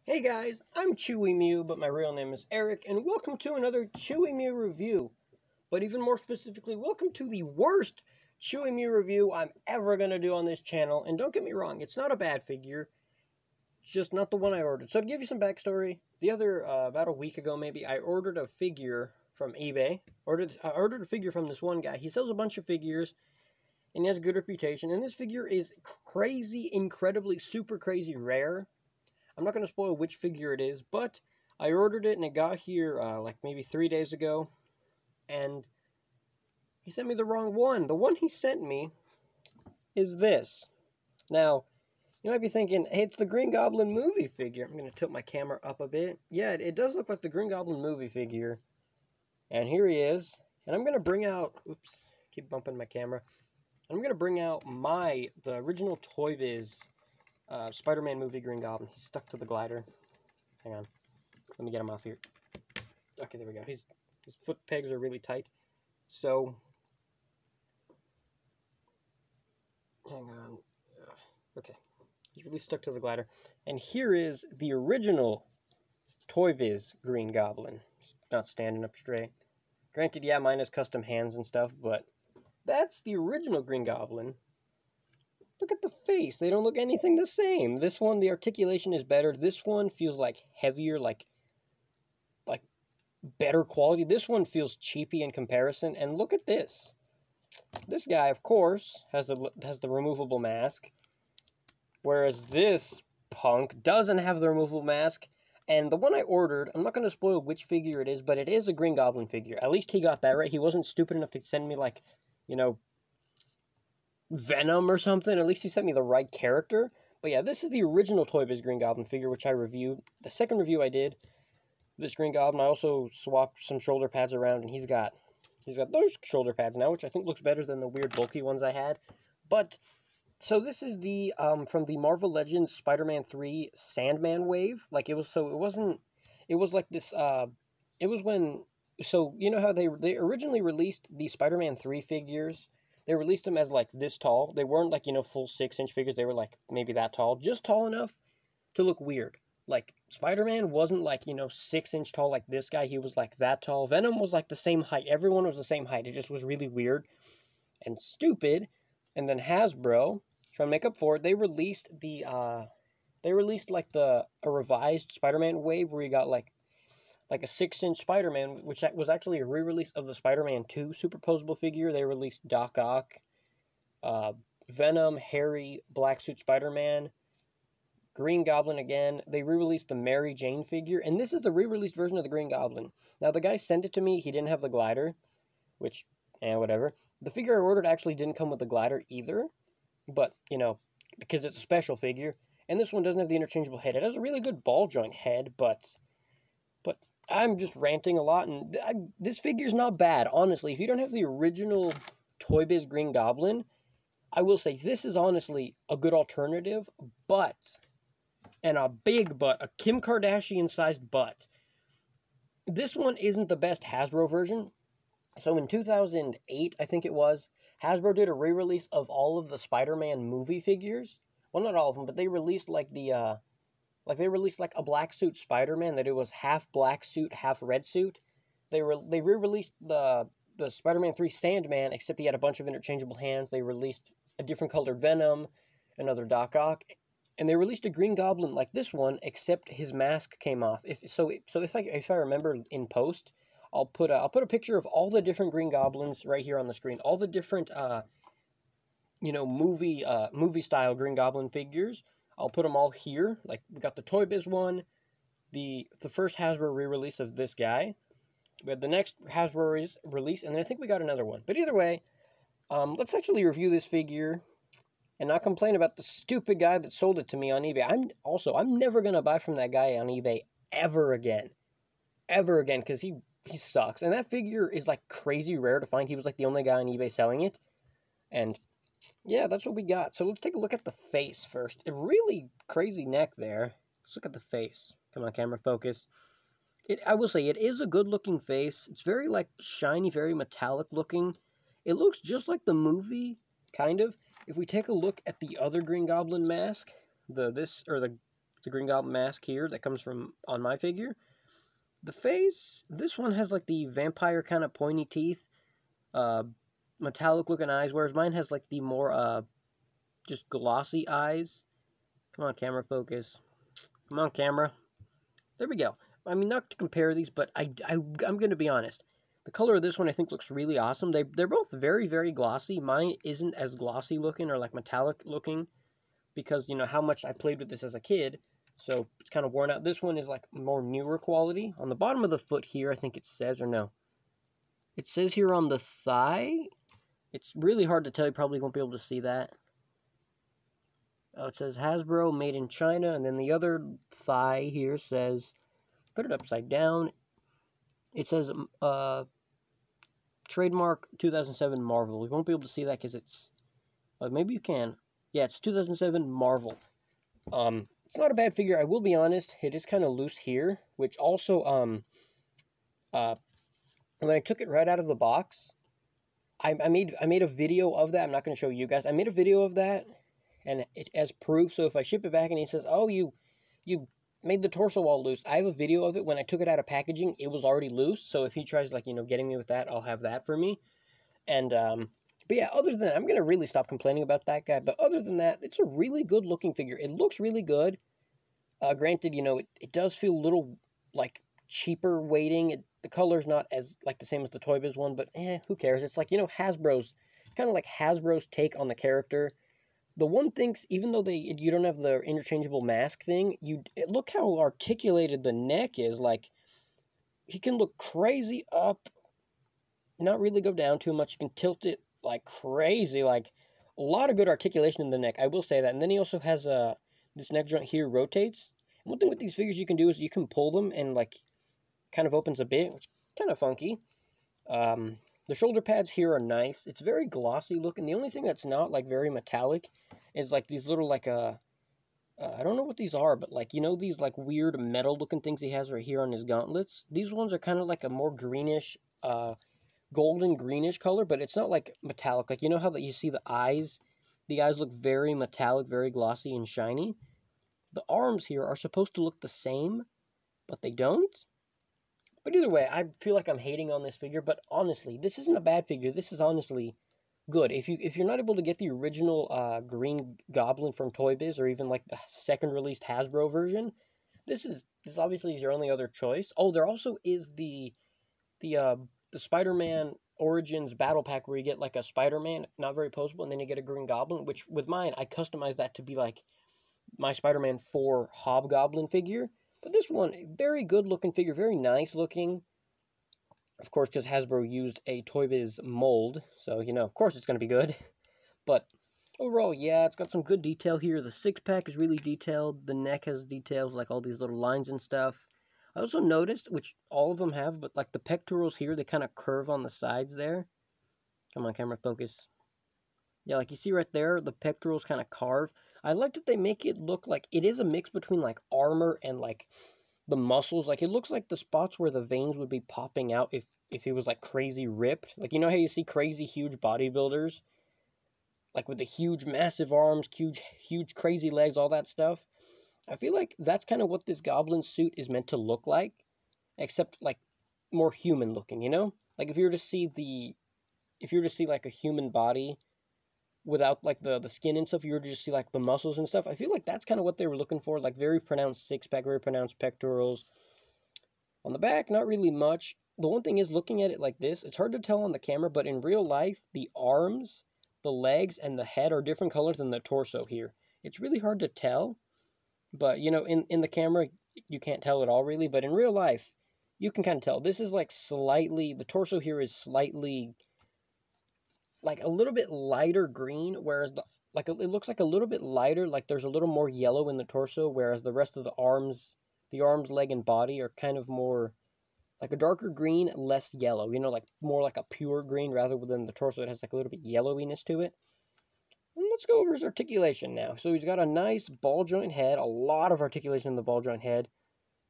Hey guys, I'm Chewy Mew, but my real name is Eric, and welcome to another Chewy Mew review. But even more specifically, welcome to the worst Chewy Mew review I'm ever going to do on this channel. And don't get me wrong, it's not a bad figure, it's just not the one I ordered. So to give you some backstory, about a week ago maybe, I ordered a figure from eBay. I ordered a figure from this one guy. He sells a bunch of figures, and he has a good reputation. And this figure is crazy, incredibly, super crazy rare. I'm not going to spoil which figure it is, but I ordered it and it got here like maybe 3 days ago, and he sent me the wrong one. The one he sent me is this. Now, you might be thinking, hey, it's the Green Goblin movie figure. I'm going to tilt my camera up a bit. Yeah, it does look like the Green Goblin movie figure. And here he is. And I'm going to bring out, oops, keep bumping my camera. I'm going to bring out the original Toy Biz Spider-Man movie Green Goblin. He's stuck to the glider. Hang on. Let me get him off here. Okay, there we go. His foot pegs are really tight. So, hang on. Okay. He's really stuck to the glider. And here is the original Toy Biz Green Goblin. He's not standing up straight. Granted, yeah, mine has custom hands and stuff, but that's the original Green Goblin. Look at the face. They don't look anything the same. This one, the articulation is better. This one feels like heavier, like better quality. This one feels cheapy in comparison. And look at this. This guy, of course, has the removable mask, whereas this punk doesn't have the removable mask. And the one I ordered, I'm not going to spoil which figure it is, but it is a Green Goblin figure. At least he got that right. He wasn't stupid enough to send me, like, you know, Venom or something. At least he sent me the right character. But yeah, this is the original Toy Biz Green Goblin figure, which I reviewed. The second review I did, this Green Goblin, I also swapped some shoulder pads around, and he's got those shoulder pads now, which I think looks better than the weird bulky ones I had. But so this is the from the Marvel Legends Spider-Man 3 Sandman wave. Like it was like this it was when, so you know how they originally released the Spider-Man 3 figures. They released them as, like, this tall. They weren't, like, you know, full 6-inch figures. They were, like, maybe that tall. Just tall enough to look weird. Like, Spider-Man wasn't, like, you know, 6-inch tall like this guy. He was, like, that tall. Venom was, like, the same height. Everyone was the same height. It just was really weird and stupid. And then Hasbro, trying to make up for it, they released a revised Spider-Man wave where you got, like a 6-inch Spider-Man, which was actually a re-release of the Spider-Man 2 superposable figure. They released Doc Ock, Venom, Harry, Black Suit Spider-Man, Green Goblin again. They re-released the Mary Jane figure, and this is the re-released version of the Green Goblin. Now, the guy sent it to me. He didn't have the glider, which, whatever. The figure I ordered actually didn't come with the glider either, but, you know, because it's a special figure. And this one doesn't have the interchangeable head. It has a really good ball joint head, but I'm just ranting a lot, and this figure's not bad, honestly. If you don't have the original Toy Biz Green Goblin, I will say this is honestly a good alternative, but, and a big but, a Kim Kardashian-sized but, this one isn't the best Hasbro version. So in 2008, I think it was, Hasbro did a re-release of all of the Spider-Man movie figures. Well, not all of them, but they released, like, they released, like, a black suit Spider-Man that it was half black suit, half red suit. They re-released the Spider-Man 3 Sandman, except he had a bunch of interchangeable hands. They released a different colored Venom, another Doc Ock, and they released a Green Goblin like this one, except his mask came off. If I remember in post, I'll put a picture of all the different Green Goblins right here on the screen. All the different you know, movie style Green Goblin figures. I'll put them all here. Like, we got the Toy Biz one, the first Hasbro re-release of this guy. We had the next Hasbro release, and then I think we got another one. But either way, let's actually review this figure and not complain about the stupid guy that sold it to me on eBay. I'm never going to buy from that guy on eBay ever again. Ever again, because he sucks. And that figure is, like, crazy rare to find. He was, like, the only guy on eBay selling it. And yeah, that's what we got. So let's take a look at the face first. A really crazy neck there. Let's look at the face. Come on, camera, focus. I will say, it is a good-looking face. It's very, like, shiny, very metallic looking. It looks just like the movie, kind of. If we take a look at the other Green Goblin mask, the the Green Goblin mask here that comes from on my figure. The face, this one has like the vampire kind of pointy teeth, metallic looking eyes, whereas mine has like the more just glossy eyes. Come on, camera, focus. Come on, camera. There we go. I mean, not to compare these, but I'm going to be honest. The color of this one I think looks really awesome. They're both very, very glossy. Mine isn't as glossy looking or like metallic looking because, you know, how much I played with this as a kid. So it's kind of worn out. This one is like more newer quality. On the bottom of the foot here, I think it says, or no. It says here on the thigh. It's really hard to tell. You probably won't be able to see that. Oh, it says Hasbro, made in China. And then the other thigh here says, put it upside down. It says trademark 2007 Marvel. We won't be able to see that because it's, maybe you can. Yeah, it's 2007 Marvel. It's not a bad figure. I will be honest. It is kind of loose here, which also, when I took it right out of the box, I made a video of that. I'm not going to show you guys. I made a video of that, and it as proof. So if I ship it back and he says, "Oh, you made the torso all loose," I have a video of it. When I took it out of packaging, it was already loose. So if he tries, like, you know, getting me with that, I'll have that for me. And but yeah, other than that, I'm gonna really stop complaining about that guy. But other than that, it's a really good looking figure. It looks really good. Granted, you know, it does feel a little like cheaper weighting. The color's not as like the same as the Toy Biz one, but who cares? It's like, you know, Hasbro's kind of like Hasbro's take on the character. The one thing, even though you don't have the interchangeable mask thing, look how articulated the neck is. Like, he can look crazy up, not really go down too much. You can tilt it like crazy, like a lot of good articulation in the neck. I will say that. And then he also has this neck joint here rotates. And one thing with these figures you can do is you can pull them and like kind of opens a bit, which is kind of funky. The shoulder pads here are nice. It's very glossy looking. The only thing that's not like very metallic is like these little like I don't know what these are, but like, you know, these like weird metal looking things he has right here on his gauntlets. These ones are kind of like a more greenish, golden greenish color, but it's not like metallic. Like, you know how that you see the eyes? The eyes look very metallic, very glossy and shiny. The arms here are supposed to look the same, but they don't. But either way, I feel like I'm hating on this figure, but honestly, this isn't a bad figure. This is honestly good. If you're not able to get the original Green Goblin from Toy Biz, or even like the second released Hasbro version, this obviously is your only other choice. Oh, there also is the Spider-Man Origins Battle Pack where you get like a Spider-Man, not very poseable, and then you get a Green Goblin, which with mine, I customized that to be like my Spider-Man 4 Hobgoblin figure. But this one, very good looking figure, very nice looking. Of course, because Hasbro used a Toy Biz mold, so, you know, of course it's going to be good. But overall, yeah, it's got some good detail here. The six-pack is really detailed. The neck has details, like all these little lines and stuff. I also noticed, which all of them have, but like the pectorals here, they kind of curve on the sides there. Come on, camera, focus. Yeah, like you see right there, the pectorals kind of carve. I like that they make it look like it is a mix between like armor and like the muscles. Like it looks like the spots where the veins would be popping out if it was like crazy ripped. Like, you know how you see crazy huge bodybuilders? Like with the huge massive arms, huge crazy legs, all that stuff. I feel like that's kind of what this goblin suit is meant to look like, except like more human looking, you know? Like if you were to see like a human body without like the skin and stuff, you were to just see like the muscles and stuff. I feel like that's kind of what they were looking for, like very pronounced six-pack, very pronounced pectorals. On the back, not really much. The one thing is, looking at it like this, it's hard to tell on the camera, but in real life, the arms, the legs, and the head are different colors than the torso here. It's really hard to tell, but, you know, in the camera, you can't tell at all, really, but in real life, you can kind of tell. This is like slightly, the torso here is slightly, like a little bit lighter green, whereas it looks like a little bit lighter, like there's a little more yellow in the torso, whereas the rest of the arms, leg, and body are kind of more like a darker green, less yellow, you know, like more like a pure green rather than the torso that has like a little bit yellowiness to it. And let's go over his articulation now. So he's got a nice ball joint head, a lot of articulation in the ball joint head.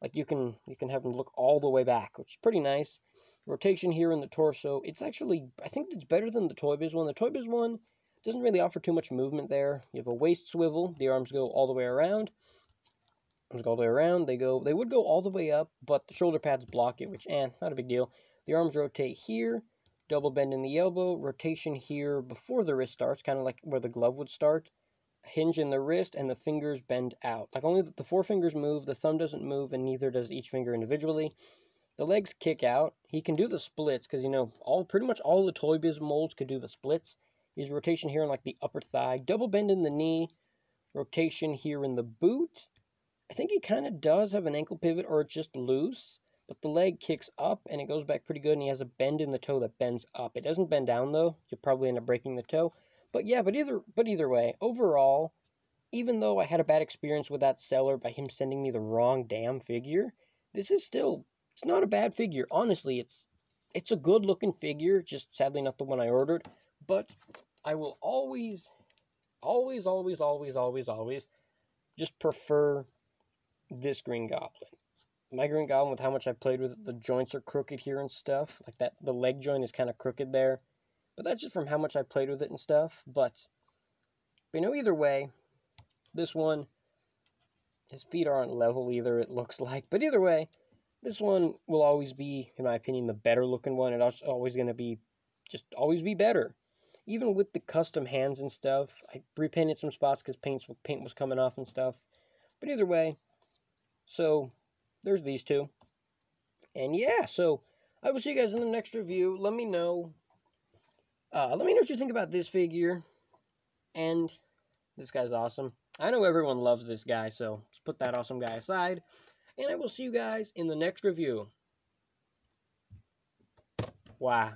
Like you can have him look all the way back, which is pretty nice. Rotation here in the torso. It's actually, I think it's better than the Toy Biz one. The Toy Biz one doesn't really offer too much movement there. You have a waist swivel. The arms go all the way around. Let's go all the way around. They would go all the way up, but the shoulder pads block it, which, not a big deal. The arms rotate here, double bend in the elbow, rotation here before the wrist starts, kind of like where the glove would start. Hinge in the wrist, and the fingers bend out. Like, only the four fingers move, the thumb doesn't move, and neither does each finger individually. The legs kick out. He can do the splits, because, you know, pretty much all the Toy Biz molds could do the splits. His rotation here in, like, the upper thigh. Double bend in the knee. Rotation here in the boot. I think he kind of does have an ankle pivot, or it's just loose, but the leg kicks up and it goes back pretty good, and he has a bend in the toe that bends up. It doesn't bend down though. You'll probably end up breaking the toe. But yeah, but either way, overall, even though I had a bad experience with that seller by him sending me the wrong damn figure, this is still, it's not a bad figure. Honestly, it's a good looking figure, just sadly not the one I ordered. But I will always just prefer this Green Goblin. My Green Goblin, with how much I played with it, the joints are crooked here and stuff. Like that, the leg joint is kind of crooked there. But that's just from how much I played with it and stuff. But you know, either way, this one, his feet aren't level either, it looks like. But either way, this one will always be, in my opinion, the better looking one. It's always going to be, just always be better. Even with the custom hands and stuff, I repainted some spots because paint was coming off and stuff. But either way, so there's these two. And yeah, so I will see you guys in the next review. Let me know what you think about this figure. And this guy's awesome. I know everyone loves this guy, so let's put that awesome guy aside. And I will see you guys in the next review. Wow.